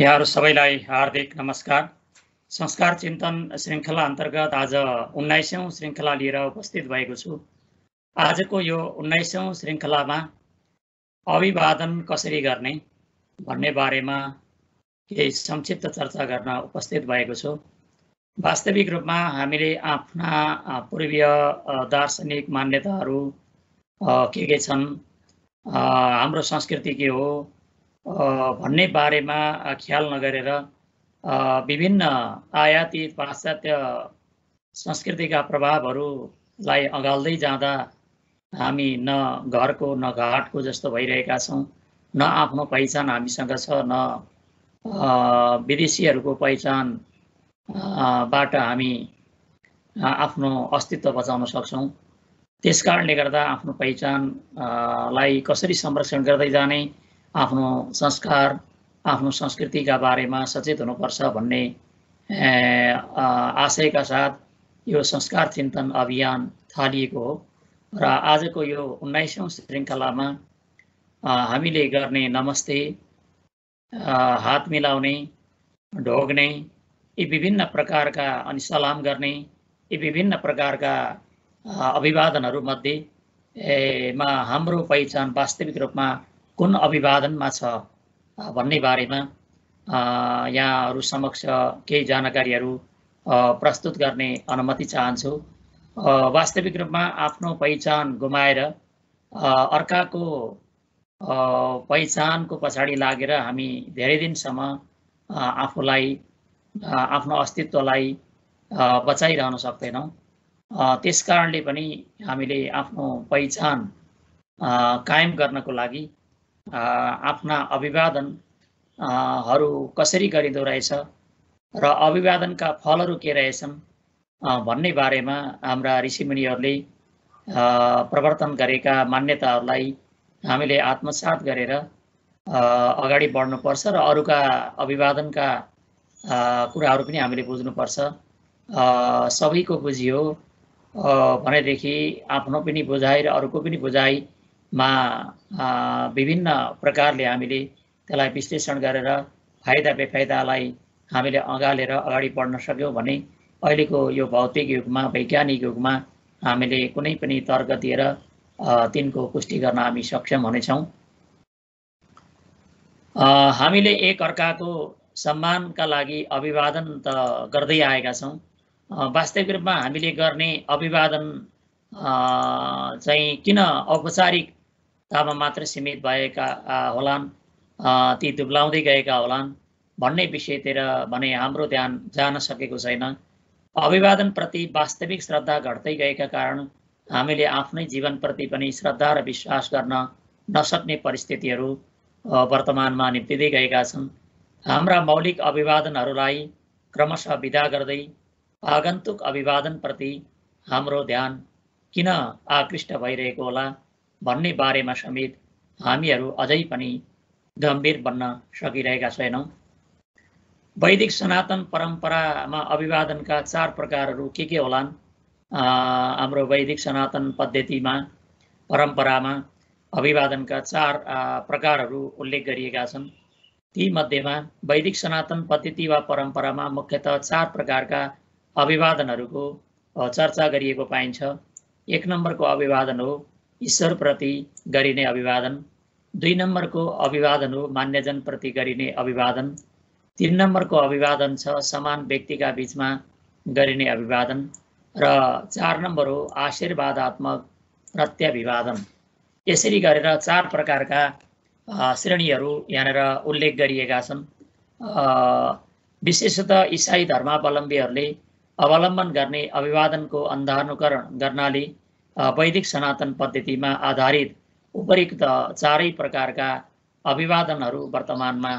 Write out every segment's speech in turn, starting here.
यहाँहरू सबैलाई हार्दिक नमस्कार। संस्कार चिन्तन श्रृङ्खला अन्तर्गत आज 19औं श्रृङ्खला लिएर उपस्थित भएको छु। आजको यो 19औं श्रृङ्खलामा अभिवादन कसरी गर्ने भन्ने बारेमा केही संक्षिप्त चर्चा गर्न उपस्थित भएको छु। वास्तविक रूपमा हामीले आफ्ना पूर्वीय दार्शनिक मान्यताहरू के छन्, हाम्रो संस्कृति के हो भन्ने बारेमा ख्याल नगरेर विभिन्न आयातित पाश्चात्य संस्कृतिका प्रभावहरूलाई अगाल्दै जाँदा हामी न घरको न घाटको जस्तो भइरहेका छौँ। न आफ्नो पहिचान हामीसँग छ, न विदेशीहरूको पहिचान बाट हामी आफ्नो अस्तित्व बचाउन सक्छौँ। त्यसकारणले गर्दा आफ्नो पहिचानलाई कसरी संरक्षण गर्दै जाने, आफ्नो संस्कार आफ्नो संस्कृतिका बारेमा सचेत हुनुपर्छ भन्ने आशयका साथ यो संस्कार चिन्तन अभियान थालिएको हो। र आजको यो 19औं श्रृङ्खलामा हामीले गर्ने नमस्ते, हात मिलाउने, ढोग्ने, यी विभिन्न प्रकारका अनि सलाम गर्ने यी विभिन्न प्रकारका अभिवादनहरूमध्येमा हाम्रो पहिचान वास्तविक रूपमा कुन अभिवादनमा छ भन्ने बारेमा यहाँहरू समक्ष केही जानकारीहरू प्रस्तुत गर्ने अनुमति चाहन्छु। वास्तविक रूपमा आफ्नो पहिचान गुमाएर अर्काको पहिचानको पछाडि लागेर हामी धेरै दिनसम्म आफूलाई आफ्नो अस्तित्वलाई बचाइरहन सक्दैनौँ। त्यसकारणले पनि हामीले आफ्नो पहिचान कायम गर्नको लागि आफ्ना अभिवादनहरू कसरी गरिँदो रहेछ र अभिवादनका फलहरू के रहेछन् भन्ने बारेमा हाम्रा ऋषिमुनिहरूले प्रवर्तन गरेका मान्यताहरूलाई हामीले आत्मसात गरेर अगाडि बढ्नुपर्छ र अरूका अभिवादनका कुराहरू पनि हामीले बुझ्नुपर्छ। सबैको बुझियो भनेदेखि आफ्नो पनि बुझाइ र अरूको पनि बुझाइमा विभिन्न प्रकारले हामीले त्यसलाई विश्लेषण गरेर फाइदा बेफाइदालाई हामीले अँगालेर अगाडि बढ्न सक्यौँ भने अहिलेको यो भौतिक युगमा, वैज्ञानिक युगमा हामीले कुनै पनि तर्क दिएर तिनको पुष्टि गर्न हामी सक्षम हुनेछौँ। हामीले एक अर्काको सम्मानका लागि अभिवादन त गर्दै आएका छौँ। वास्तविक रूपमा हामीले गर्ने अभिवादन चाहिँ किन औपचारिकतामा मात्र सीमित भएका होलान्, ती दुब्लाउँदै गएका होलान् भन्ने विषयतिर भने हाम्रो ध्यान जान सकेको छैन। अभिवादनप्रति वास्तविक श्रद्धा घट्दै गएका कारण हामीले आफ्नै जीवनप्रति पनि श्रद्धा र विश्वास गर्न नसक्ने परिस्थितिहरू वर्तमानमा निप्टिँदै गएका छन्। हाम्रा मौलिक अभिवादनहरूलाई क्रमशः विदा गर्दै आगन्तुक अभिवादनप्रति हाम्रो ध्यान किन आकृष्ट भइरहेको होला भन्ने बारेमा समेत हामीहरू अझै पनि गम्भीर बन्न सकिरहेका छैनौँ। वैदिक सनातन परम्परामा अभिवादनका 4 प्रकारहरू के होलान्? हाम्रो वैदिक सनातन पद्धतिमा परम्परामा अभिवादनका 4 प्रकारहरू उल्लेख गरिएका छन्। ती मध्येमा वैदिक सनातन पद्धति वा परम्परामा मुख्यतः 4 प्रकारका अभिवादनहरूको चर्चा गरिएको पाइन्छ। 1 नम्बरको अभिवादन हो ईश्वरप्रति गरिने अभिवादन। 2 नम्बरको अभिवादन हो मान्यजनप्रति गरिने अभिवादन। 3 नम्बरको अभिवादन छ समान व्यक्तिका बीचमा गरिने अभिवादन र 4 नम्बर हो आशीर्वादात्मक प्रत्याभिवादन। यसरी गरेर 4 प्रकारका श्रेणीहरू यहाँनिर उल्लेख गरिएका छन्। विशेषतः इसाई धर्मावलम्बीहरूले अवलम्बन गर्ने अभिवादनको अन्धानुकरण गर्नाले वैदिक सनातन पद्धतिमा आधारित उपयुक्त 4 प्रकारका अभिवादनहरू वर्तमानमा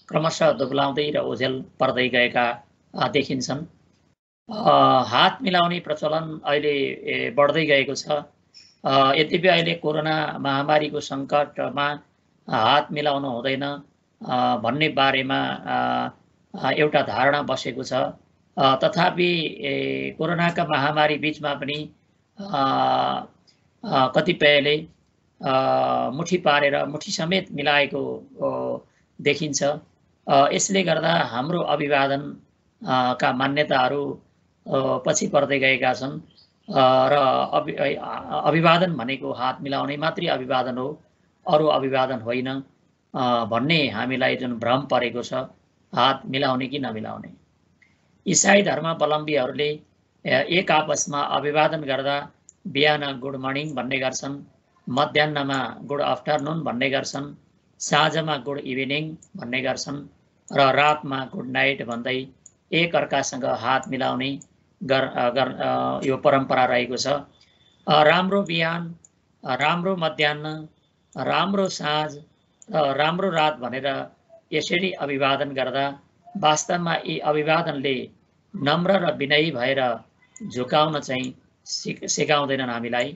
क्रमशः दुब्लाउँदै र ओझेल पर्दै गएका देखिन्छन्। हात मिलाउने प्रचलन अहिले बढ्दै गएको छ। यद्यपि अहिले कोरोना महामारीको सङ्कटमा हात मिलाउनु हुँदैन भन्ने बारेमा एउटा धारणा बसेको छ। तथापि कोरोनाका महामारी बीचमा पनि कतिपयले मुठी पारेर मुठी समेत मिलाएको देखिन्छ। यसले गर्दा हाम्रो अभिवादन का मान्यताहरू पछि पर्दै गएका छन् र अभिवादन भनेको हात मिलाउने मात्रै अभिवादन हो, अरू अभिवादन होइन भन्ने हामीलाई जुन भ्रम परेको छ, हात मिलाउने कि नमिलाउने। इसाई धर्मावलम्बीहरूले एक आपसमा अभिवादन गर्दा बिहान गुड मर्निङ भन्ने गर्छन्, मध्याहमा गुड आफ्टरनुन भन्ने गर्छन्, साँझमा गुड इभिनिङ भन्ने गर्छन् र रातमा गुड नाइट भन्दै एक अर्कासँग हात मिलाउने यो परम्परा रहेको छ। राम्रो बिहान, राम्रो मध्याह्न, राम्रो साँझ र राम्रो रात भनेर यसरी अभिवादन गर्दा वास्तवमा यी अभिवादनले नम्र र विनयी भएर झुकाउन चाहिँ सिकाउँदैनन् हामीलाई।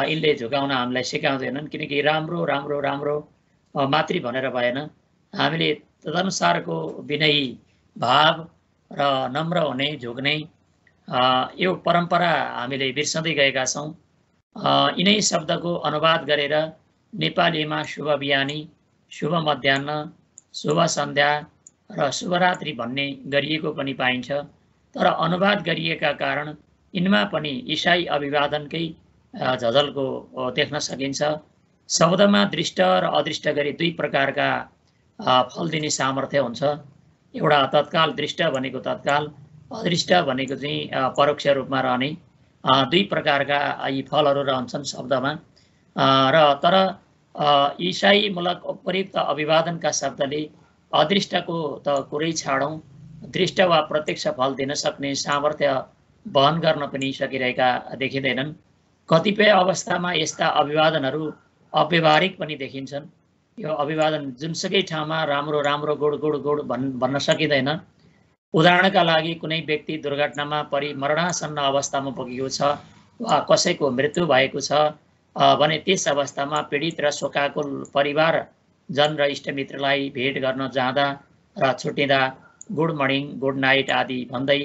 यिनले झुकाउन हामीलाई सिकाउँदैनन्, किनकि राम्रो राम्रो राम्रो मात्रै भनेर भएन, हामीले तदनुसारको विनयी भाव र नम्र हुने, झुक्ने यो परम्परा हामीले बिर्सँदै गएका छौँ। यिनै शब्दको अनुवाद गरेर नेपालीमा शुभ बिहानी, शुभ मध्याह्न, शुभ सन्ध्या र शुभरात्रि भन्ने गरिएको पनि पाइन्छ। तर अनुवाद गरिएका कारण यिनमा पनि इसाई अभिवादनकै झझल्को देख्न सकिन्छ। शब्दमा दृष्ट र अदृष्ट गरी दुई प्रकारका फल दिने सामर्थ्य हुन्छ। एउटा तत्काल दृष्ट भनेको तत्काल, अदृष्ट भनेको चाहिँ परोक्ष रूपमा रहने, दुई प्रकारका यी फलहरू रहन्छन् शब्दमा। र तर इसाईमूलक उपयुक्त अभिवादनका शब्दले अदृष्टको त कुरै छाडौँ, दृष्ट वा प्रत्यक्ष फल दिन सक्ने सामर्थ्य वहन गर्न पनि सकिरहेका देखिँदैनन्। कतिपय अवस्थामा यस्ता अभिवादनहरू अव्यवहारिक पनि देखिन्छन्। यो अभिवादन जुनसुकै ठाउँमा राम्रो राम्रो गुड गुड गुड भन्न सकिँदैन। उदाहरणका लागि कुनै व्यक्ति दुर्घटनामा परि मरणासन्न अवस्थामा पुगेको छ वा कसैको मृत्यु भएको छ भने त्यस अवस्थामा पीडित र शोकाकुल परिवार जन र इष्टमित्रलाई भेट गर्न जाँदा र छुट्टिँदा गुड मर्निङ, गुड नाइट आदि भन्दै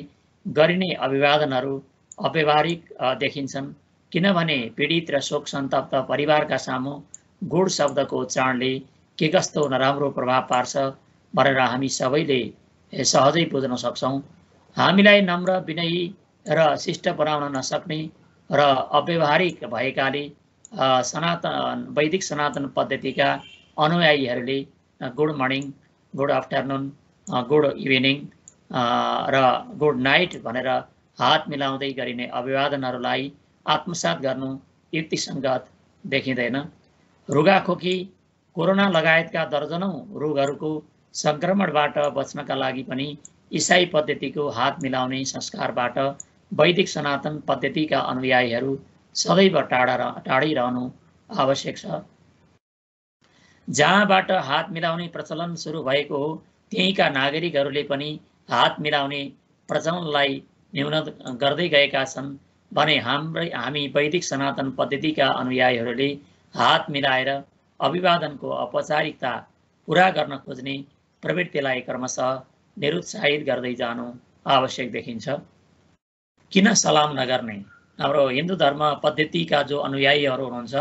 गरिने अभिवादनहरू अव्यवहारिक देखिन्छन्, किनभने पीडित र शोक सन्तप्त परिवारका सामु गुड शब्दको उच्चारणले के कस्तो नराम्रो प्रभाव पार्छ भनेर हामी सबैले सहजै बुझ्न सक्छौँ। हामीलाई नम्र, विनयी र शिष्ट बनाउन नसक्ने र अव्यवहारिक भएकाले वैदिक सनातन पद्धतिका अनुयायीहरूले good morning, good afternoon, good evening र गुड नाइट भनेर हात मिलाउँदै गरिने अभिवादनहरूलाई आत्मसात गर्नु युक्तिसङ्गत देखिँदैन। रुगाखोकी, कोरोना लगायतका दर्जनौं रोगहरूको सङ्क्रमणबाट बच्नका लागि पनि इसाई पद्धतिको हात मिलाउने संस्कारबाट वैदिक सनातन पद्धतिका अनुयायीहरू सदैव टाढै रहनु आवश्यक छ। जहाँबाट हात मिलाउने प्रचलन सुरु भएको हो त्यहीँका नागरिकहरूले पनि हात मिलाउने प्रचलनलाई न्यून गर्दै गएका छन् भने हामी वैदिक सनातन पद्धतिका अनुयायीहरूले हात मिलाएर अभिवादनको औपचारिकता पुरा गर्न खोज्ने प्रवृत्तिलाई क्रमशः निरुत्साहित गर्दै जानु आवश्यक देखिन्छ। किन सलाम नगर्ने? हाम्रो हिन्दू धर्म पद्धतिका जो अनुयायीहरू हुनुहुन्छ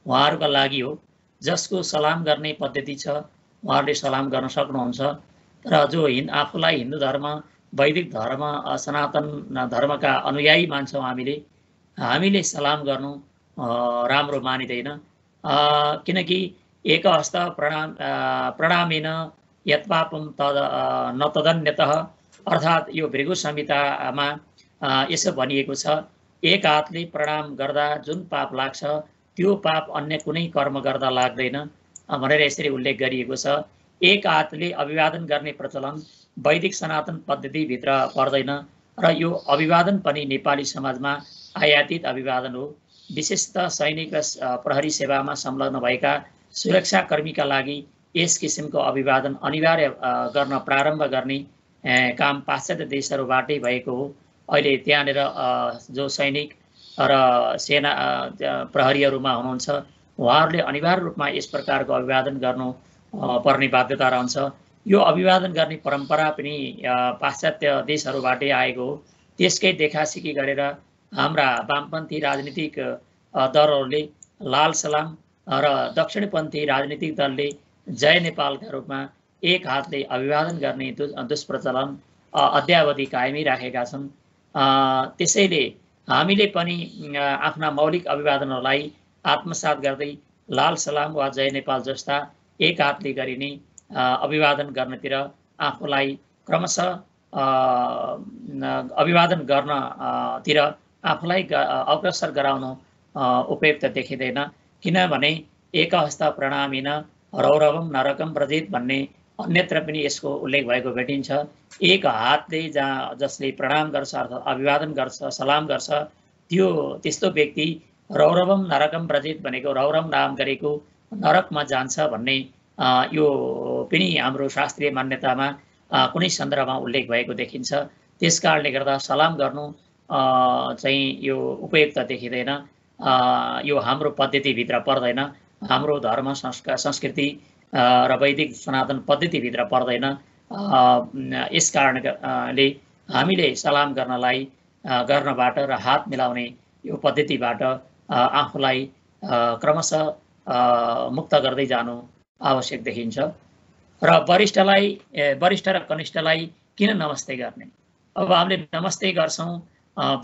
उहाँहरूका लागि हो। जसको सलाम गर्ने पद्धति छ उहाँहरूले सलाम गर्न सक्नुहुन्छ। तर जो आफूलाई हिन्दू धर्म, वैदिक धर्म, सनातन धर्मका अनुयायी मान्छौँ हामीले सलाम गर्नु राम्रो मानिँदैन। किनकि एकहस्त प्रणामेन यत्पापं न तदन्यतः, अर्थात् यो भृगु संहितामा यसो भनिएको छ, एक हातले प्रणाम गर्दा जुन पाप लाग्छ त्यो पाप अन्य कुनै कर्म गर्दा लाग्दैन भनेर यसरी उल्लेख गरिएको छ। एक हातले अभिवादन गर्ने प्रचलन वैदिक सनातन पद्धतिभित्र पर्दैन र यो अभिवादन पनि नेपाली समाजमा आयातित अभिवादन हो। विशेषतः सैनिक र प्रहरी सेवामा संलग्न भएका सुरक्षाकर्मीका लागि यस किसिमको अभिवादन अनिवार्य गर्न प्रारम्भ गर्ने काम पाश्चात्य देशहरूबाटै भएको हो। अहिले त्यहाँनिर जो सैनिक र सेना प्रहरीहरूमा हुनुहुन्छ उहाँहरूले अनिवार्य रूपमा यस प्रकारको अभिवादन गर्नु पर्ने बाध्यता रहन्छ। यो अभिवादन गर्ने परम्परा पनि पाश्चात्य देशहरूबाटै आएको हो। त्यसकै देखासिकी गरेर हाम्रा वामपन्थी राजनीतिक दलहरूले लाल सलाम र दक्षिणपन्थी राजनीतिक दलले जय नेपालका रूपमा एक हातले अभिवादन गर्ने दुष्प्रचलन अद्यावधि कायमै राखेका छन्। त्यसैले हामीले पनि आफ्ना मौलिक अभिवादनहरूलाई आत्मसात गर्दै लाल सलाम वा जय नेपाल जस्ता एक हातले गरिने अभिवादन गर्नतिर आफूलाई क्रमशः अभिवादन गर्नतिर आफूलाई अग्रसर गराउनु उपयुक्त देखिँदैन। किनभने एकहस्त प्रणामिन रौरवम नरकम व्रजित भन्ने अन्यत्र पनि यसको उल्लेख भएको भेटिन्छ। एक हातले जसले प्रणाम गर्छ अर्थात् अभिवादन गर्छ, सलाम गर्छ, त्यस्तो व्यक्ति रौरवम नरकम व्रजित भनेको रौरव नाम गरेको नरकमा जान्छ भन्ने यो पनि हाम्रो शास्त्रीय मान्यतामा कुनै सन्दर्भमा उल्लेख भएको देखिन्छ। त्यसकारणले गर्दा सलाम गर्नु चाहिँ यो उपयुक्त देखिँदैन। यो हाम्रो पद्धतिभित्र पर्दैन, हाम्रो धर्म संस्कृति र वैदिक सनातन पद्धतिभित्र पर्दैन। यस कारणले हामीले सलाम गर्नबाट र हात मिलाउने यो पद्धतिबाट आफूलाई क्रमशः मुक्त गर्दै जानु आवश्यक देखिन्छ। र वरिष्ठ र कनिष्ठलाई किन नमस्ते गर्ने? अब हामीले नमस्ते गर्छौँ,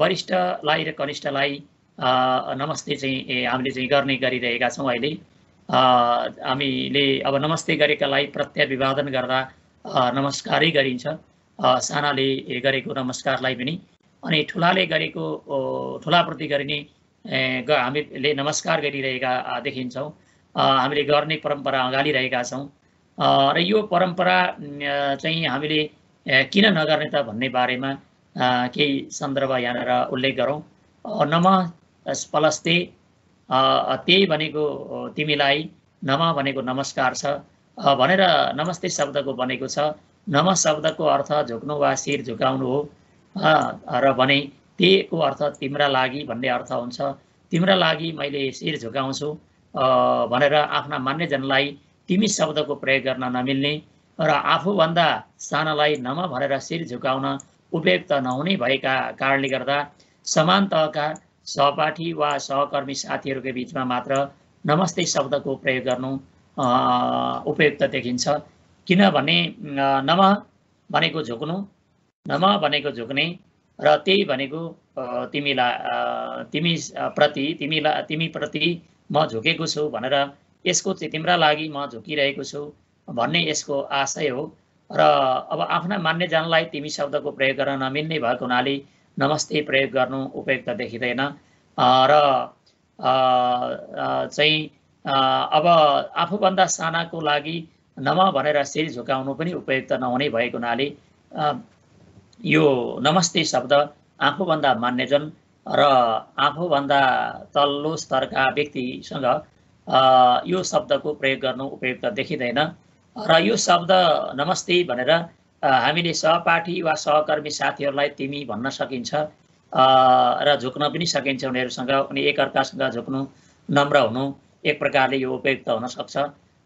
वरिष्ठलाई र कनिष्ठलाई नमस्ते चाहिँ हामीले चाहिँ गर्ने गरिरहेका छौँ। अहिले हामीले अब नमस्ते गरेकालाई प्रत्याभिवादन गर्दा नमस्कारै गरिन्छ, सानाले गरेको नमस्कारलाई पनि। अनि ठुलाले गरेको ठुलाप्रति गरिने हामीले नमस्कार गरिरहेका देखिन्छौँ। हामीले गर्ने परम्परा अँगालिरहेका छौँ र यो परम्परा चाहिँ हामीले किन नगर्ने त भन्ने बारेमा केही सन्दर्भ यहाँनिर उल्लेख गरौँ। नमः स्पलस्ते, त्यही भनेको तिमीलाई, नमः भनेको नमस्कार छ भनेर नमस्ते शब्दको बनेको छ। नमः शब्दको अर्थ झुक्नु वा शिर झुकाउनु हो र भने त्यहीको अर्थ तिम्रा लागि भन्ने अर्थ हुन्छ। तिम्रा लागि मैले शिर झुकाउँछु भनेर आफ्ना मान्यजनलाई तिमी शब्दको प्रयोग गर्न नमिल्ने र आफूभन्दा सानालाई नमः भनेर शिर झुकाउन उपयुक्त नहुने भएका कारणले गर्दा समान तहका सहपाठी वा सहकर्मी साथीहरूका बिचमा मात्र नमस्ते शब्दको प्रयोग गर्नु उपयुक्त देखिन्छ। किनभने नमः भनेको झुक्नु, नमः भनेको झुक्ने र त्यही भनेको तिमीप्रति म झुकेको छु भनेर यसको चाहिँ तिम्रा लागि म झुकिरहेको छु भन्ने यसको आशय हो। र अब आफ्ना मान्यजनलाई तिमी शब्दको प्रयोग गर्न नमिल्ने भएको हुनाले नमस्ते प्रयोग गर्नु उपयुक्त देखिँदैन। र चाहिँ अब आफूभन्दा सानाको लागि नमः भनेर शिर झुकाउनु पनि उपयुक्त नहुने भएको हुनाले यो नमस्ते शब्द आफूभन्दा मान्यजन र आफूभन्दा तल्लो स्तरका व्यक्तिसँग यो शब्दको प्रयोग गर्नु उपयुक्त देखिँदैन। र यो शब्द नमस्ते भनेर हामीले सहपाठी वा सहकर्मी साथीहरूलाई तिमी भन्न सकिन्छ र झुक्न पनि सकिन्छ उनीहरूसँग। अनि एकअर्कासँग झुक्नु, नम्र हुनु एक प्रकारले यो उपयुक्त हुन सक्छ।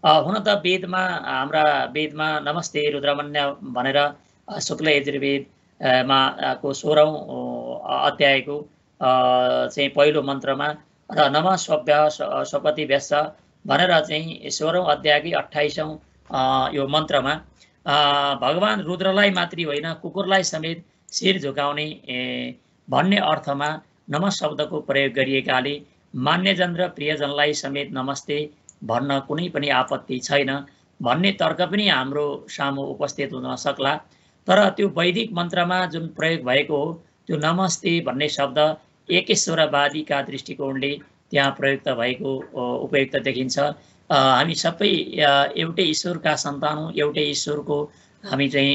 हुन त हाम्रा वेदमा नमस्ते रुद्रमन्य भनेर शुक्ल यजुर्वेदमा को 16औं अध्यायको चाहिँ पहिलो मन्त्रमा र नमः स्वभ्यः स्वपति व्यस्स भनेर चाहिँ 16औं अध्यायकै 28औं यो मन्त्रमा भगवान रुद्रलाई मात्रै होइन कुकुरलाई समेत शिर झुकाउने भन्ने अर्थमा नमः शब्दको प्रयोग गरिएकाले मान्यजन र प्रियजनलाई समेत नमस्ते भन्न कुनै पनि आपत्ति छैन भन्ने तर्क पनि हाम्रो सामु उपस्थित हुन सक्ला। तर त्यो वैदिक मन्त्रमा जुन प्रयोग भएको हो त्यो नमस्ते भन्ने शब्द एकेश्वरवादीका दृष्टिकोणले त्यहाँ प्रयुक्त भएको उपयुक्त देखिन्छ। हामी सबै एउटै ईश्वरका सन्तान हौँ, एउटै ईश्वरको हामी चाहिँ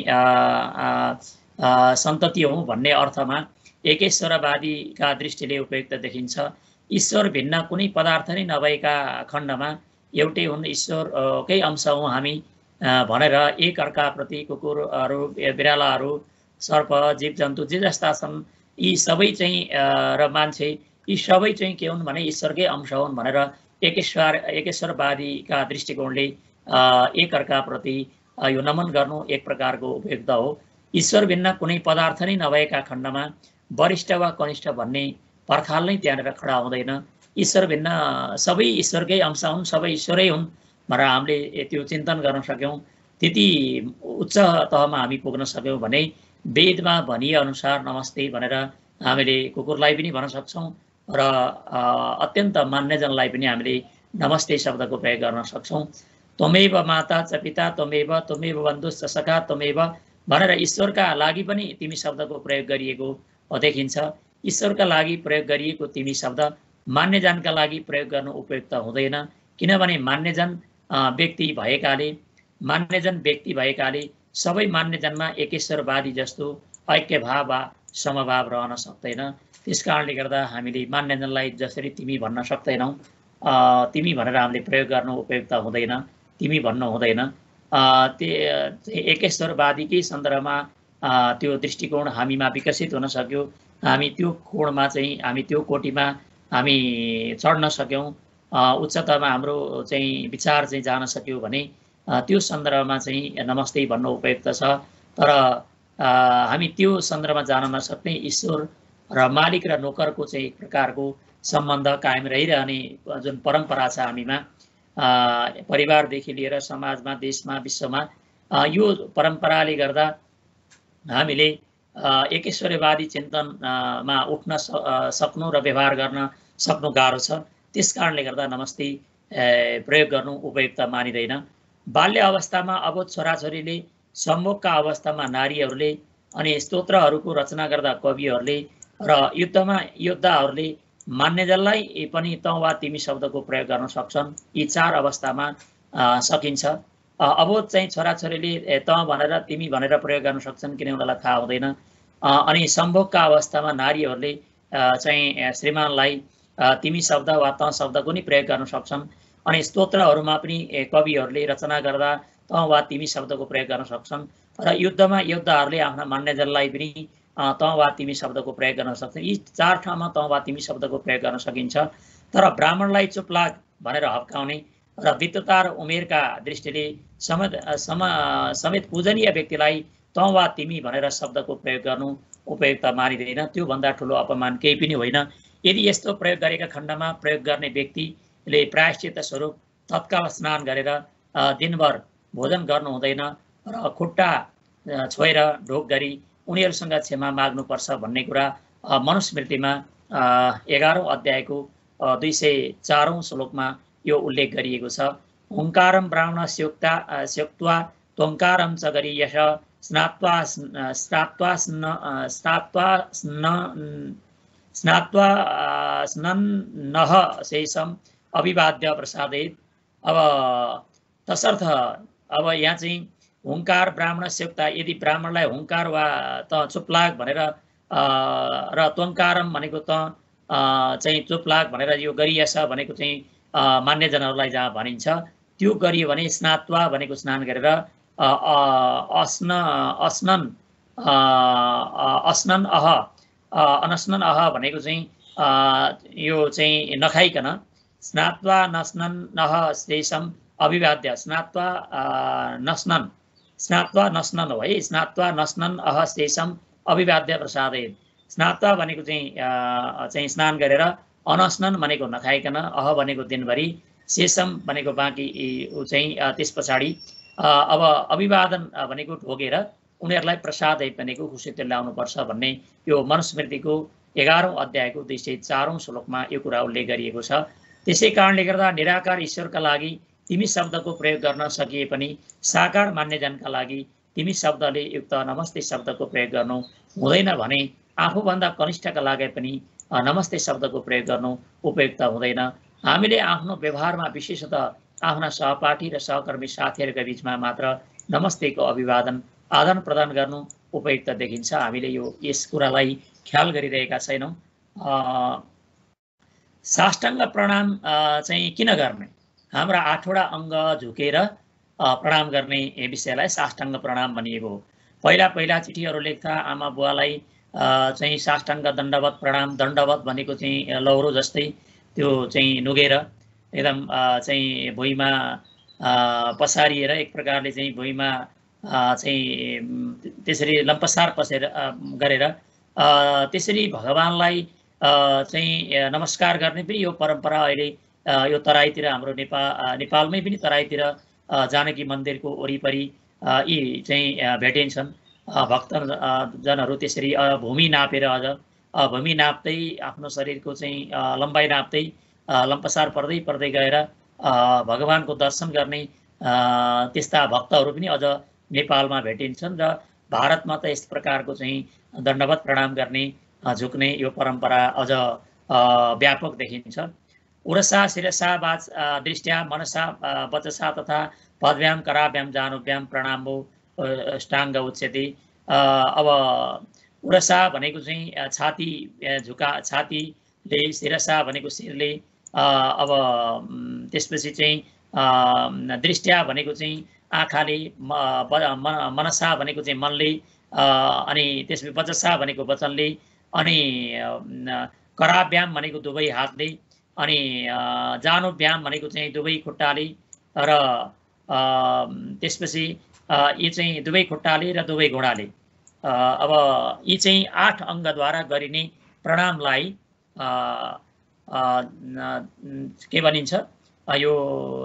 सन्तति हौँ भन्ने अर्थमा एकेश्वरवादीका दृष्टिले उपयुक्त देखिन्छ। ईश्वर भिन्न कुनै पदार्थ नै नभएका खण्डमा एउटै हुन्, ईश्वरकै अंश हौँ हामी भनेर एक अर्काप्रति कुकुरहरू, बिरालाहरू, सर्प, जीवजन्तु जे जस्ता छन् यी सबै चाहिँ र मान्छे यी सबै चाहिँ के हुन् भने ईश्वरकै अंश हुन् भनेर एकेश्वरवादीका दृष्टिकोणले एक अर्काप्रति यो नमन गर्नु एक प्रकारको उपयुक्त हो। ईश्वर भिन्न कुनै पदार्थ नै नभएका खण्डमा वरिष्ठ वा कनिष्ठ भन्ने पर्खाल नै त्यहाँनिर खडा हुँदैन। ईश्वर भिन्न सबै ईश्वरकै अंश हुन्, सबै ईश्वरै हुन् भनेर हामीले त्यो चिन्तन गर्न सक्यौँ। त्यति उच्च तहमा हामी पुग्न सक्यौँ भने वेदमा भनिए अनुसार नमस्ते भनेर हामीले कुकुरलाई पनि भन्न सक्छौँ र अत्यन्त मान्यजनलाई पनि हामीले नमस्ते शब्दको प्रयोग गर्न सक्छौँ। त्वमेव माता च पिता त्वमेव त्वमेव बन्धुश्च सखा त्वमेव भनेर ईश्वरका लागि पनि तिमी शब्दको प्रयोग गरिएको देखिन्छ। ईश्वरका लागि प्रयोग गरिएको तिमी शब्द मान्यजनका लागि प्रयोग गर्नु उपयुक्त हुँदैन, किनभने मान्यजन व्यक्ति भएकाले सबै मान्यजनमा एकेश्वरवादी जस्तो ऐक्यभाव वा समभाव रहन सक्दैन। त्यस कारणले गर्दा हामीले मान्यजनलाई जसरी तिमी भन्न सक्दैनौँ, तिमी भनेर हामीले प्रयोग गर्नु उपयुक्त हुँदैन, तिमी भन्नु हुँदैन। एकेश्वरवादीकै सन्दर्भमा त्यो दृष्टिकोण हामीमा विकसित हुन सक्यो, हामी त्यो कोणमा चाहिँ हामी त्यो कोटीमा हामी चढ्न सक्यौँ, उच्चतामा हाम्रो चाहिँ विचार चाहिँ जान सक्यो भने त्यो सन्दर्भमा चाहिँ नमस्ते भन्नु उपयुक्त छ। तर हामी त्यो सन्दर्भमा जान नसक्ने ईश्वर र मालिक र नोकरको चाहिँ एक प्रकारको सम्बन्ध कायम रहिरहने जुन परम्परा छ हामीमा, परिवारदेखि लिएर समाजमा, देशमा, विश्वमा, यो परम्पराले गर्दा हामीले एकेश्वरवादी चिन्तनमा उठ्न सक्नु र व्यवहार गर्न सक्नु गाह्रो छ। त्यस कारणले गर्दा नमस्ते प्रयोग गर्नु उपयुक्त मानिँदैन। बाल्य अवस्थामा अबोध छोराछोरीले, सम्भोगका अवस्थामा नारीहरूले अनि स्तोत्रहरूको रचना गर्दा कविहरूले र योद्धाहरूले मान्यजनलाई पनि तँ वा तिमी शब्दको प्रयोग गर्न सक्छन्। यी 4 अवस्थामा सकिन्छ। अबोध चाहिँ छोराछोरीले तँ भनेर तिमी भनेर प्रयोग गर्न सक्छन्, किन उनीहरूलाई थाहा हुँदैन। अनि सम्भोगका अवस्थामा नारीहरूले चाहिँ श्रीमानलाई तिमी शब्द वा तँ शब्दको नि प्रयोग गर्न सक्छन्। अनि स्तोत्रहरूमा पनि कविहरूले रचना गर्दा तँ वा तिमी शब्दको प्रयोग गर्न सक्छन्। र युद्धमा योद्धाहरूले आफ्ना मान्यजनलाई पनि तँ वा तिमी शब्दको प्रयोग गर्न सक्छन्। यी 4 ठाउँमा तँ वा तिमी शब्दको प्रयोग गर्न सकिन्छ। तर ब्राह्मणलाई चुप लाग भनेर हप्काउने र विद्वता र उमेरका दृष्टिले समेत पूजनीय व्यक्तिलाई तँ वा तिमी भनेर शब्दको प्रयोग गर्नु उपयुक्त मानिँदैन। त्योभन्दा ठुलो अपमान केही पनि होइन। यदि यस्तो प्रयोग गरेका खण्डमा प्रयोग गर्ने व्यक्तिले प्रायश्चित स्वरूप तत्काल स्नान गरेर दिनभर भोजन गर्नु हुँदैन र खुट्टा छोएर ढोक गरी उनीहरूसँग क्षमा माग्नुपर्छ भन्ने कुरा मनुस्मृतिमा 11औं अध्यायको 204औं श्लोकमा यो उल्लेख गरिएको छ। हुङ्कारं ब्राह्मण स्योक्त्वा त्वङ्कारं च गरी यश स्नात्वा स्नन्नः शेषम् अभिवाद्य प्रसादेत। अब तसर्थ अब यहाँ चाहिँ हुङ्कार ब्राह्मण स्योक्ता, यदि ब्राह्मणलाई हुङ्कार वा त चुपलाग भनेर र त्वङ्कारम भनेको त चाहिँ चुपलाग भनेर यो गरिएछ भनेको चाहिँ मान्यजनहरूलाई जहाँ भनिन्छ त्यो गरियो भने स्नात्वा भनेको स्नान गरेर अनस्नन अह भनेको चाहिँ यो चाहिँ नखाइकन स्नात्वा नस्नन्नः शेषम अभिवाद्य। स्नात्वा नस्नन हो है, स्नात्वा नस्नन अह शेषम अभिवाद्य प्रसादेत। स्नात्वा भनेको चाहिँ स्नान गरेर, अनस्नन भनेको नखाइकन, अह भनेको दिनभरि, शेषम भनेको बाँकी चाहिँ त्यस पछाडि अब अभिवादन भनेको ढोगेर उनीहरूलाई प्रसाद भनेको खुसी ल्याउनुपर्छ भन्ने यो मनुस्मृतिको 11औं अध्यायको 204औं श्लोकमा यो कुरा उल्लेख गरिएको छ। त्यसै कारणले गर्दा निराकार ईश्वरका लागि तिमी शब्दको प्रयोग गर्न सकिए पनि साकार मान्यजनका लागि तिमी शब्दले युक्त नमस्ते शब्दको प्रयोग गर्नु हुँदैन भने आफूभन्दा कनिष्ठका लागि पनि नमस्ते शब्दको प्रयोग गर्नु उपयुक्त हुँदैन। हामीले आफ्नो व्यवहारमा विशेषतः आफ्ना सहपाठी र सहकर्मी साथीहरूका बीचमा मात्र नमस्तेको अभिवादन आदान प्रदान गर्नु उपयुक्त देखिन्छ। हामीले यस कुरालाई ख्याल गरिरहेका छैनौँ। साष्टाङ्ग प्रणाम चाहिँ किन गर्ने? हाम्रा 8वटा अङ्ग झुकेर प्रणाम गर्ने विषयलाई साष्टाङ्ग प्रणाम भनिएको हो। पहिला चिठीहरू लेख्दा आमा बुवालाई चाहिँ साष्टाङ्ग दण्डवत प्रणाम, दण्डवत भनेको चाहिँ लौरो जस्तै त्यो चाहिँ नुगेर एकदम चाहिँ भुइँमा पसारिएर एक प्रकारले चाहिँ भुइँमा चाहिँ त्यसरी लम्पसार पसेर गरेर त्यसरी भगवानलाई चाहिँ नमस्कार गर्ने पनि यो परम्परा अहिले यो तराईतिर हाम्रो नेपालमै पनि तराईतिर जानकी मन्दिरको वरिपरि यी चाहिँ भेटिन्छन्। भक्तजनहरू त्यसरी भूमि नापेर अझ भूमि नाप्दै आफ्नो शरीरको चाहिँ लम्बाइ नाप्दै लम्पसार पर्दै पर्दै गएर भगवानको दर्शन गर्ने त्यस्ता भक्तहरू पनि अझ नेपालमा भेटिन्छन् र भारतमा त यस प्रकारको चाहिँ दण्डवत प्रणाम गर्ने झुक्ने यो परम्परा अझ व्यापक देखिन्छ। उरसा शिरसा दृष्ट्या मनसा वचसा तथा पदभ्याम कराभ्याम जानुभ्याम प्रणामो अष्टाङ्ग उच्यते। अब उरसा भनेको चाहिँ छाती छातीले, शिरसा भनेको शिरले, अब त्यसपछि चाहिँ दृष्ट्या भनेको चाहिँ आँखाले, मनसा भनेको चाहिँ मनले, अनि त्यसपछि वचसा भनेको वचनले, अनि कराभ्याम भनेको दुवै हातले, अनि जानुभ्याम भनेको चाहिँ दुवै खुट्टाले र त्यसपछि यी चाहिँ दुवै खुट्टाले र दुवै घुँडाले। अब यी चाहिँ 8 अङ्गद्वारा गरिने प्रणामलाई के भनिन्छ, यो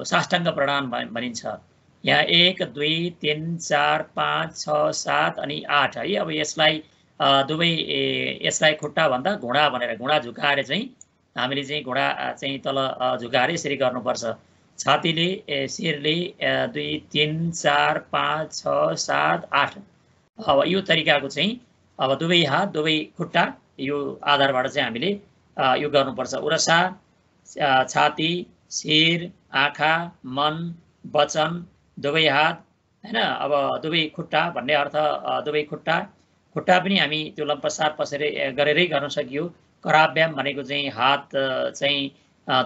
साष्टाङ्ग प्रणाम भनिन्छ। यहाँ 1 2 3 4 5 6 7 अनि 8 है। अब यसलाई खुट्टा भन्दा घुँडा भनेर, घुँडा झुकाएर चाहिँ हामीले चाहिँ घुँडा चाहिँ तल झुकाएर यसरी गर्नुपर्छ। छातीले, शिरले 2 3 4 5 6 7 8। अब यो तरिकाको चाहिँ अब दुवै हात दुवै खुट्टा यो आधारबाट चाहिँ हामीले यो गर्नुपर्छ। उरसा, छाती, शिर, आँखा, मन, वचन, दुवै हात हैन। अब दुवै खुट्टा भन्ने अर्थ दुवै खुट्टा पनि हामी त्यो लम्पसार पसेर गरेरै गर्न सकियो। कराभ्याम भनेको चाहिँ हात चाहिँ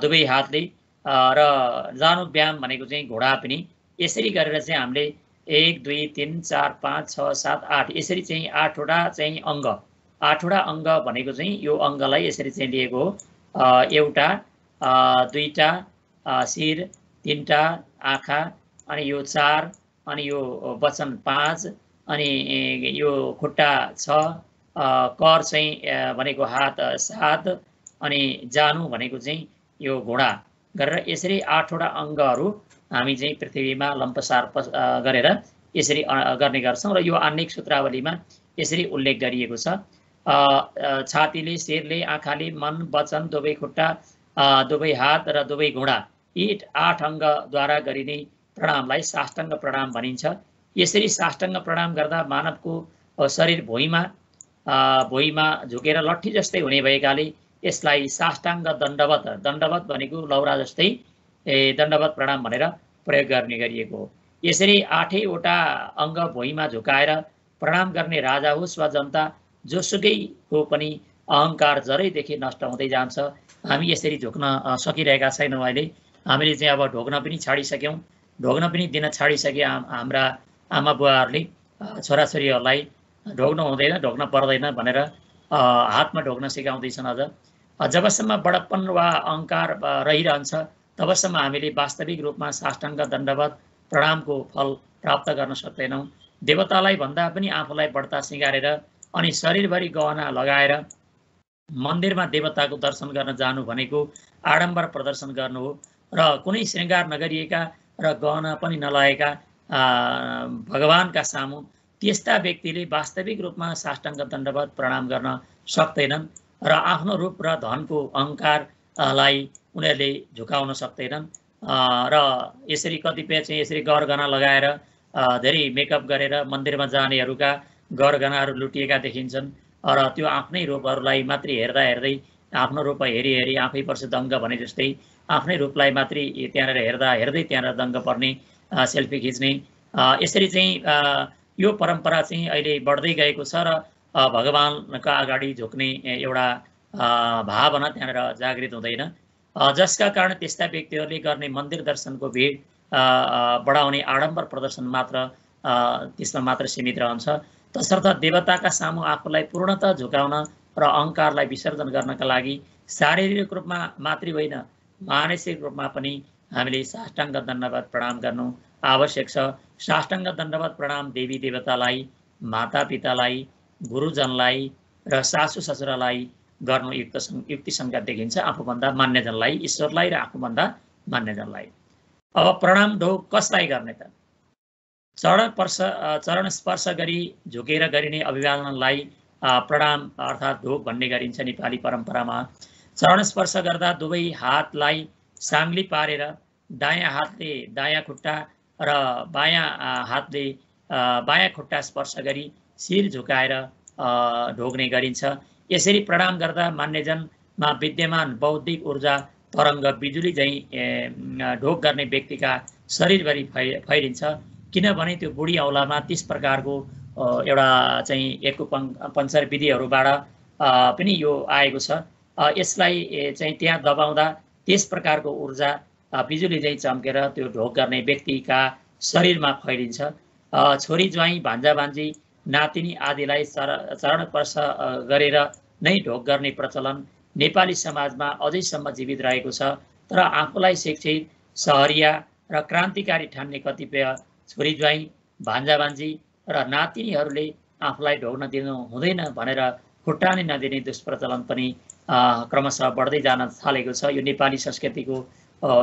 दुवै हातले, र जानुभ्याम भनेको चाहिँ घुँडा पनि। यसरी गरेर चाहिँ हामीले 1 2 3 4 5 6 7 8 यसरी चाहिँ 8वटा चाहिँ अङ्ग, 8वटा अङ्ग भनेको चाहिँ यो अङ्गलाई यसरी चाहिँ लिएको हो। एउटा, दुईटा शिर, 3टा आँखा, अनि यो 4, अनि यो वचन 5, अनि यो खुट्टा 6, कर चाहिँ भनेको हात 7, अनि जानु भनेको चाहिँ यो घुँडा गरेर यसरी 8वटा अङ्गहरू हामी चाहिँ पृथ्वीमा लम्पसार गरेर यसरी गर्ने गर्छौँ। र यो आन्निक सूत्रावलीमा यसरी उल्लेख गरिएको छ। छातीले, शिरले, आँखाले, मन, वचन, दुवै खुट्टा, दुवै हात र दुवै घुँडा, यी 8 अङ्गद्वारा गरिने प्रणामलाई साष्टाङ्ग प्रणाम भनिन्छ। यसरी साष्टाङ्ग प्रणाम गर्दा मानवको शरीर भुइँमा झुकेर लट्ठी जस्तै हुने भएकाले यसलाई साष्टाङ्ग दण्डवत भनेको लौरा जस्तै दण्डवत प्रणाम भनेर प्रयोग गर्ने गरिएको हो। यसरी 8वटा अङ्ग भुइँमा झुकाएर प्रणाम गर्ने राजा होस् वा जनता जोसुकैको पनि अहङ्कार जरैदेखि नष्ट हुँदै जान्छ। हामी यसरी झुक्न सकिरहेका छैनौँ। अहिले हामीले चाहिँ अब ढोग्न पनि छाडिसक्यौँ, ढोग्न पनि दिन छाडिसके हाम्रा आमा बुवाहरूले छोराछोरीहरूलाई ढोग्नु हुँदैन, ढोग्न पर्दैन भनेर हातमा ढोग्न सिकाउँदैछन्। अझ जबसम्म बडप्पन वा अहङ्कार रहिरहन्छ तबसम्म हामीले वास्तविक रूपमा साष्टाङ्ग दण्डवत प्रणामको फल प्राप्त गर्न सक्दैनौँ। देवतालाई भन्दा पनि आफूलाई बढ्ता सिँगारेर अनि शरीरभरि गहना लगाएर मन्दिरमा देवताको दर्शन गर्न जानु भनेको आडम्बर प्रदर्शन गर्नु हो। र कुनै श्रृङ्गार नगरिएका र गहना पनि नलाएका भगवानका सामु त्यस्ता व्यक्तिले वास्तविक रूपमा साष्टाङ्ग दण्डवत प्रणाम गर्न सक्दैनन् र आफ्नो रूप र धनको अहङ्कारलाई उनीहरूले झुकाउन सक्दैनन्। र यसरी कतिपय चाहिँ यसरी गरगहना लगाएर धेरै मेकअप गरेर मन्दिरमा जानेहरूका गरगहनाहरू लुटिएका देखिन्छन् र त्यो आफ्नै रूपहरूलाई मात्रै हेर्दा हेर्दै आफ्नो रूप हेरी आफै पर्छ दङ्ग भने जस्तै आफ्नै रूपलाई मात्रै त्यहाँनिर हेर्दा हेर्दै त्यहाँनिर दङ्ग पर्ने, सेल्फी खिच्ने, यसरी चाहिँ यो परम्परा चाहिँ अहिले बढ्दै गएको छ र भगवानका अगाडि झुक्ने एउटा भावना त्यहाँनिर जागृत हुँदैन, जसका कारण त्यस्ता व्यक्तिहरूले गर्ने मन्दिर दर्शनको भिड बढाउने आडम्बर प्रदर्शन मात्र त्यसमा मात्र सीमित रहन्छ। तसर्थ देवताका सामु आफूलाई पूर्णतः झुकाउन र अहङ्कारलाई विसर्जन गर्नका लागि शारीरिक रूपमा मात्रै होइन मानसिक रूपमा पनि हामीले साष्टाङ्ग दण्डवत प्रणाम गर्नु आवश्यक छ। साष्टाङ्ग दण्डवत प्रणाम देवी देवतालाई, मातापितालाई, गुरुजनलाई र सासु ससुरालाई गर्नु युक्तिसङ्गत देखिन्छ, आफूभन्दा मान्यजनलाई, ईश्वरलाई र आफूभन्दा मान्यजनलाई। अब प्रणाम ढोग कसलाई गर्ने त? चरण स्पर्श गरी झुकेर गरिने अभिवादनलाई प्रणाम अर्थात् ढोग भन्ने गरिन्छ नेपाली परम्परामा। चरण स्पर्श गर्दा दुवै हातलाई साङ्ली पारेर दायाँ हातले दायाँ खुट्टा र बायाँ हातले बायाँ खुट्टा स्पर्श गरी शिर झुकाएर ढोग्ने गरिन्छ। यसरी प्रणाम गर्दा मान्यजनमा विद्यमान बौद्धिक ऊर्जा तरङ्ग बिजुली झैँ ढोग गर्ने व्यक्तिका शरीरभरि फैलिन्छ। किनभने त्यो बुढी औँलामा 30 प्रकारको एउटा चाहिँ एक्युपङ्क्चर विधिहरूबाट पनि यो आएको छ। यसलाई चाहिँ त्यहाँ दबाउँदा त्यस प्रकारको ऊर्जा बिजुली चाहिँ चम्केर त्यो ढोग गर्ने व्यक्तिका शरीरमा फैलिन्छ। छोरी ज्वाइँ भान्जा भान्जी नातिनी आदिलाई चरण स्पर्श गरेर नै ढोग गर्ने प्रचलन नेपाली समाजमा अझैसम्म जीवित रहेको छ। तर आफूलाई शिक्षित सहरिया र क्रान्तिकारी ठान्ने कतिपय छोरी ज्वाइँ भान्जा भान्जी र नातिनीहरूले आफूलाई ढोग्न दिनु हुँदैन भनेर खुट्टानी नदिने दुष्प्रचलन पनि क्रमशः बढ्दै जान थालेको छ। यो नेपाली संस्कृतिको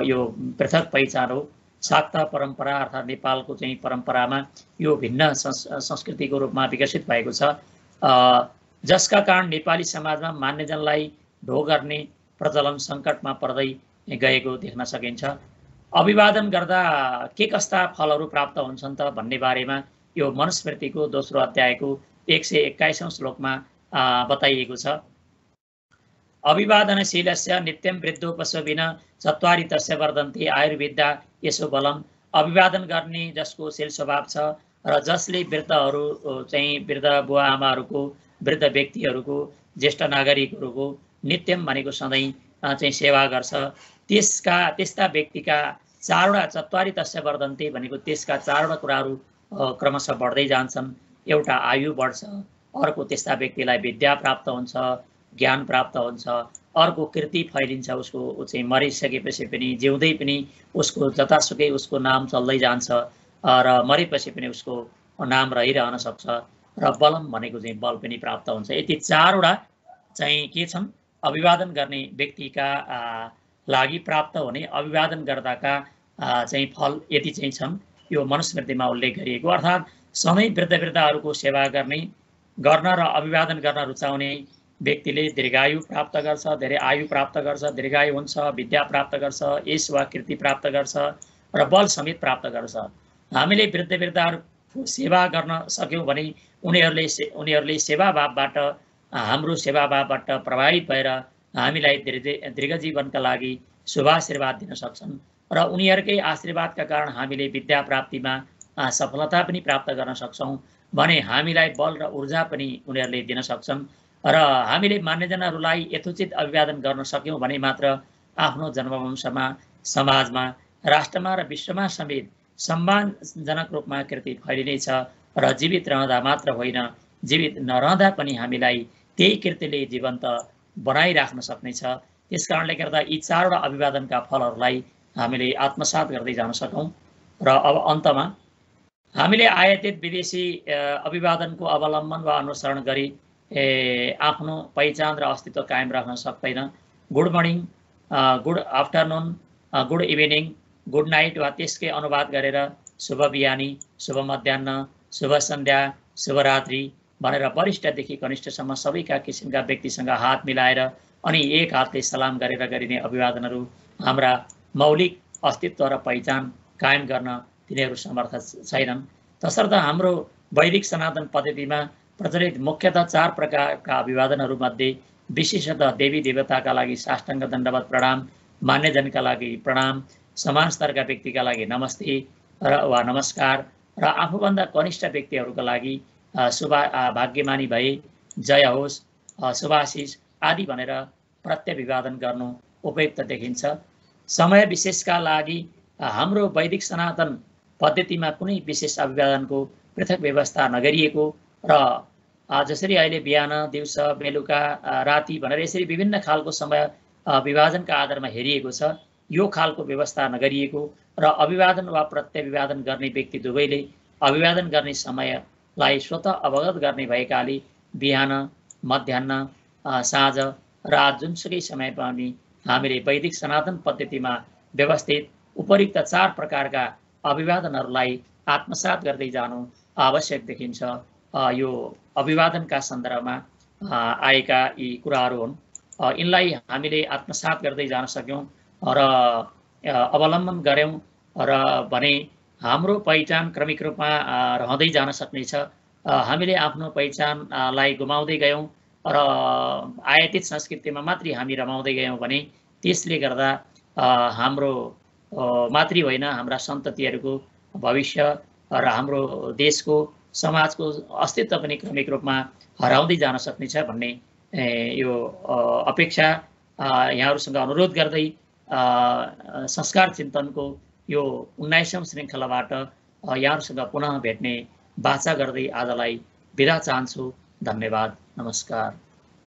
यो पृथक पहिचान हो। शाक्त परम्परा अर्थात् नेपालको चाहिँ परम्परामा यो भिन्न संस्कृतिको रूपमा विकसित भएको छ, जसका कारण नेपाली समाजमा मान्यजनलाई ढोग गर्ने प्रचलन सङ्कटमा पर्दै गएको देख्न सकिन्छ। अभिवादन गर्दा के कस्ता फलहरू प्राप्त हुन्छन् त भन्ने बारेमा यो मनुस्मृतिको दोस्रो अध्यायको 121औं श्लोकमा बताइएको छ। अभिवादनशीलस्य नित्यं वृद्धोपशोभिन चत्वारि तस्य वर्धन्ते आयुर्विद्या यसो बलम। अभिवादन गर्ने जसको शील स्वभाव छ र जसले वृद्धहरू चाहिँ वृद्ध बुवा आमाहरूको, वृद्ध व्यक्तिहरूको, ज्येष्ठ नागरिकहरूको नित्यम भनेको सधैँ चाहिँ सेवा गर्छ, त्यस्ता व्यक्तिका चारवटा चत्वारि तस्य वर्धन्ते भनेको त्यसका चारवटा कुराहरू क्रमशः बढ्दै जान्छन्। एउटा आयु बढ्छ, अर्को त्यस्ता व्यक्तिलाई विद्या प्राप्त हुन्छ, ज्ञान प्राप्त हुन्छ, अर्को कीर्ति फैलिन्छ, उसको चाहिँ मरिसकेपछि पनि जिउँदै पनि उसको जतासुकै उसको नाम चल्दै जान्छ र मरेपछि पनि उसको नाम रहिरहन सक्छ र बलम भनेको चाहिँ बल पनि प्राप्त हुन्छ। यति चारवटा चाहिँ के छन् अभिवादन गर्ने व्यक्तिका लागि प्राप्त हुने अभिवादन गर्दाका चाहिँ फल यति चाहिँ छन्। यो मनुस्मृतिमा उल्लेख गरिएको अर्थात् सधैँ वृद्धहरूको सेवा गर्न र अभिवादन गर्न रुचाउने व्यक्तिले दीर्घायु प्राप्त गर्छ, धेरै आयु प्राप्त गर्छ, दीर्घायु हुन्छ, विद्या प्राप्त गर्छ, यश वा कीर्ति प्राप्त गर्छ र बल समेत प्राप्त गर्छ। हामीले वृद्धहरूको सेवा गर्न सक्यौँ भने उनीहरूले सेवाभावबाट हाम्रो सेवाभावबाट प्रभावित भएर हामीलाई दीर्घ जीवनका लागि शुभाशीर्वाद दिन सक्छन् र उनीहरूकै आशीर्वादका कारण हामीले विद्या प्राप्तिमा सफलता पनि प्राप्त गर्न सक्छौँ भने हामीलाई बल र ऊर्जा पनि उनीहरूले दिन सक्छन् र हामीले मान्यजनहरूलाई यथोचित अभिवादन गर्न सक्यौँ भने मात्र आफ्नो जन्मवंशमा, समाजमा, राष्ट्रमा र विश्वमा समेत सम्मानजनक रूपमा कीर्ति फैलिनेछ र जीवित रहँदा मात्र होइन, जीवित नरहँदा पनि हामीलाई त्यही कीर्तिले जीवन्त बनाइराख्न सक्नेछ। त्यसकारणले गर्दा यी चारवटा अभिवादनका फलहरूलाई हामीले आत्मसात गर्दै जान सकौँ। र अब अन्तमा हामीले आयातित विदेशी अभिवादनको अवलम्बन वा अनुसरण गरी आफ्नो पहिचान र अस्तित्व कायम राख्न सक्दैन। Good morning, good afternoon, good evening, good night वा त्यसकै अनुवाद गरेर शुभ बिहानी, शुभ मध्याह्न, शुभ सन्ध्या, शुभरात्रि भनेर वरिष्ठदेखि कनिष्ठसम्म सबैका किसिमका व्यक्तिसँग हात मिलाएर अनि एक हातले सलाम गरेर गरिने अभिवादनहरू हाम्रा मौलिक अस्तित्व र पहिचान कायम गर्न तिनीहरू समर्थ छैनन्। तसर्थ हाम्रो वैदिक सनातन पद्धतिमा प्रचलित मुख्यतः 4 प्रकारका अभिवादनहरूमध्ये विशेषतः देवी देवताका लागि साष्टाङ्ग दण्डवत प्रणाम, मान्यजनका लागि प्रणाम, समान स्तरका व्यक्तिका लागि नमस्ते वा नमस्कार र आफूभन्दा कनिष्ठ व्यक्तिहरूका लागि भाग्यमानी भए, जय होस्, शुभाशिष आदि भनेर प्रत्यभिवादन गर्नु उपयुक्त देखिन्छ। समय विशेषका लागि हाम्रो वैदिक सनातन पद्धतिमा कुनै विशेष अभिवादनको पृथक व्यवस्था नगरिएको र जसरी अहिले बिहान, दिउँसो, बेलुका, राति भनेर यसरी विभिन्न खालको समय विभाजनका आधारमा हेरिएको छ, यो खालको व्यवस्था नगरिएको र अभिवादन वा प्रत्यभिवादन गर्ने व्यक्ति दुवैले अभिवादन गर्ने समयलाई स्वतः अवगत गर्ने भएकाले बिहान, मध्याह्न, साँझ, रात जुनसुकै समय पनि हामीले वैदिक सनातन पद्धतिमा व्यवस्थित उपयुक्त 4 प्रकारका अभिवादनहरूलाई आत्मसात गर्दै जानु आवश्यक देखिन्छ। यो अभिवादनका सन्दर्भमा आएका यी कुराहरू हुन्। यिनलाई हामीले आत्मसात गर्दै जान सक्यौँ र अवलम्बन गऱ्यौँ र भने हाम्रो पहिचान क्रमिक रूपमा रहँदै जान सक्नेछ। हामीले आफ्नो पहिचानलाई गुमाउँदै गयौँ र आयातित संस्कृतिमा मात्रै हामी रमाउँदै गयौँ भने त्यसले गर्दा हाम्रो मात्रै होइन, हाम्रा सन्ततिहरूको भविष्य र हाम्रो देशको समाजको अस्तित्व पनि क्रमिक रूपमा हराउँदै जान सक्नेछ भन्ने यो अपेक्षा यहाँहरूसँग अनुरोध गर्दै संस्कार चिन्तनको यो 19औं श्रृङ्खलाबाट यहाँहरूसँग पुनः भेट्ने बाचा गर्दै आजलाई बिदा चाहन्छु। धन्यवाद, नमस्कार।